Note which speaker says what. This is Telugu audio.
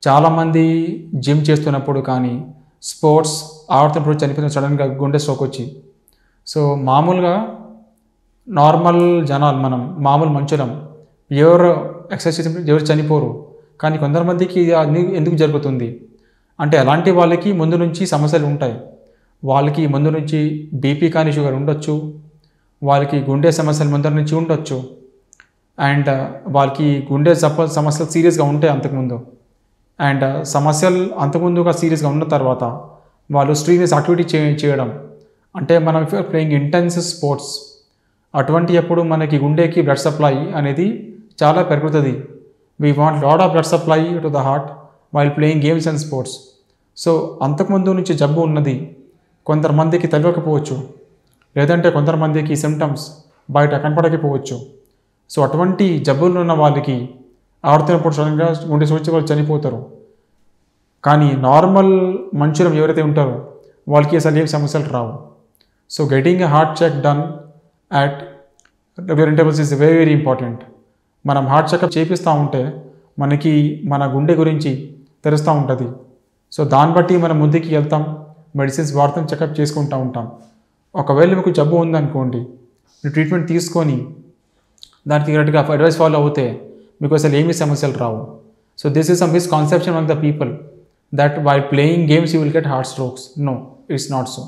Speaker 1: చాలామంది జిమ్ చేస్తున్నప్పుడు కానీ స్పోర్ట్స్ ఆడుతున్నప్పుడు చనిపోయిన సడన్గా గుండె స్ట్రోక్ వచ్చి. సో మామూలుగా నార్మల్ జనాలు మనం మామూలు మనుషులం ఎవరు ఎక్సర్సైజ్ చేసినప్పుడు ఎవరు చనిపోరు. కానీ కొంతమందికి ఇది ఎందుకు జరుగుతుంది అంటే అలాంటి వాళ్ళకి ముందు నుంచి సమస్యలు ఉంటాయి. వాళ్ళకి ముందు నుంచి బీపీ కానీ షుగర్ ఉండొచ్చు, వాళ్ళకి గుండె సమస్యలు ముందర నుంచి ఉండొచ్చు, అండ్ వాళ్ళకి గుండె సమస్యలు సీరియస్గా ఉంటాయి అంతకుముందు. అండ్ సమస్యలు అంతకుముందుగా సీరియస్గా ఉన్న తర్వాత వాళ్ళు స్ట్రీనియస్ యాక్టివిటీ చేయడం అంటే మనం ప్లేయింగ్ ఇంటెన్స్ స్పోర్ట్స్ అటువంటి అప్పుడు మనకి గుండెకి బ్లడ్ సప్లై అనేది చాలా పెరుగుతుంది. We want lot of blood supply to the heart while playing games and sports. So అంతకుముందు నుంచి జబ్బు ఉన్నది కొంతమందికి తెలియకపోవచ్చు, లేదంటే కొంతమందికి సిమ్టమ్స్ బయట కనపడకపోవచ్చు. సో అటువంటి జబ్బులు ఉన్న వాళ్ళకి ఆడుతున్నప్పుడు సడన్గా గుండె సూచి వాళ్ళు చనిపోతారు. కానీ నార్మల్ మనుషులు ఎవరైతే ఉంటారో వాళ్ళకి అసలు ఏం సమస్యలు రావు. So getting a heart check done at regular intervals is very very important. మనం హార్ట్ చెకప్ చేపిస్తూ ఉంటే మనకి మన గుండె గురించి తెలుస్తూ ఉంటుంది. సో దాన్ని బట్టి మనం ముందుకి వెళ్తాం, మెడిసిన్స్ వాడతాం, చెకప్ చేసుకుంటూ ఉంటాం. ఒకవేళ మీకు జబ్బు ఉందనుకోండి, మీరు ట్రీట్మెంట్ తీసుకొని దానికి కరెక్ట్గా అడ్వైస్ ఫాలో అవుతే మీకు అసలు ఏమీ సమస్యలు రావు. So this is a misconception of the people that while playing games you will get heart strokes. No, it's not so.